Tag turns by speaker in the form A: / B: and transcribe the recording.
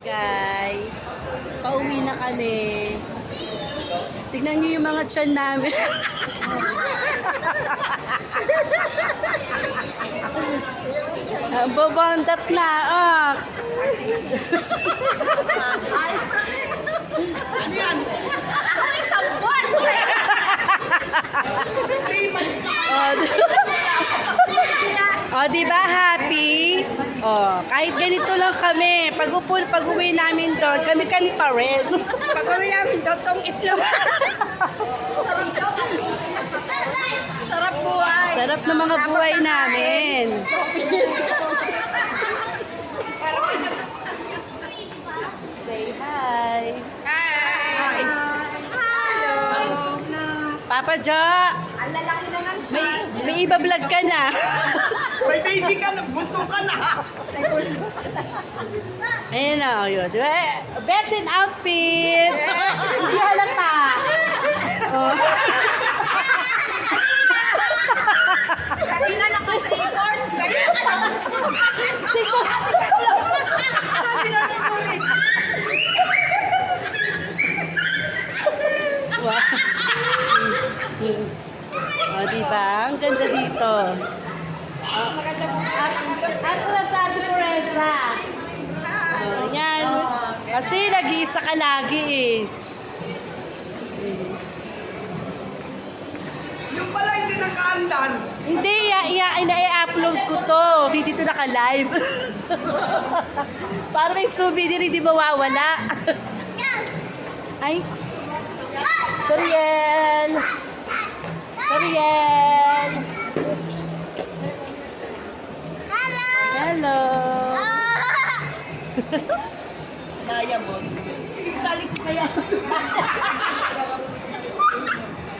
A: Guys, pauwi na kami. Tignan nyo yung mga tiyan namin. Babandat na, ah.
B: Ano yan? Ay, sabuan!
A: Oh, di ba happy? Oh, kahit ganito lang kami. Pag-uwi namin doon, kami pa rin.
B: Pag-uwi namin daw tong itlog. Sarap buhay.
A: Sarap ng mga buhay namin. Say hi.
B: Hi! Hello!
A: Papa Jo,
B: Ang lalaki na ng tiyan.
A: may iba-vlog ka na.
C: May baby ka na, bunso ka na.
A: Ayun na, yun. Best in outfit. Hindi halata. Oh.
B: Hindi na lang kasi records. Kaya
A: Wow. Oh, diba? Ang ganda dito. Asra sa Ate Teresa. Oh, yan. Kasi nag-iisa ka lagi eh.
C: Yung pala hindi nakaandan.
A: Hindi, i-upload ko to. Hindi to naka-live. Para may souvenir, hindi mawawala. Ay. Soriel. Soriel. Hello.
C: Diamond. Isali ko kaya.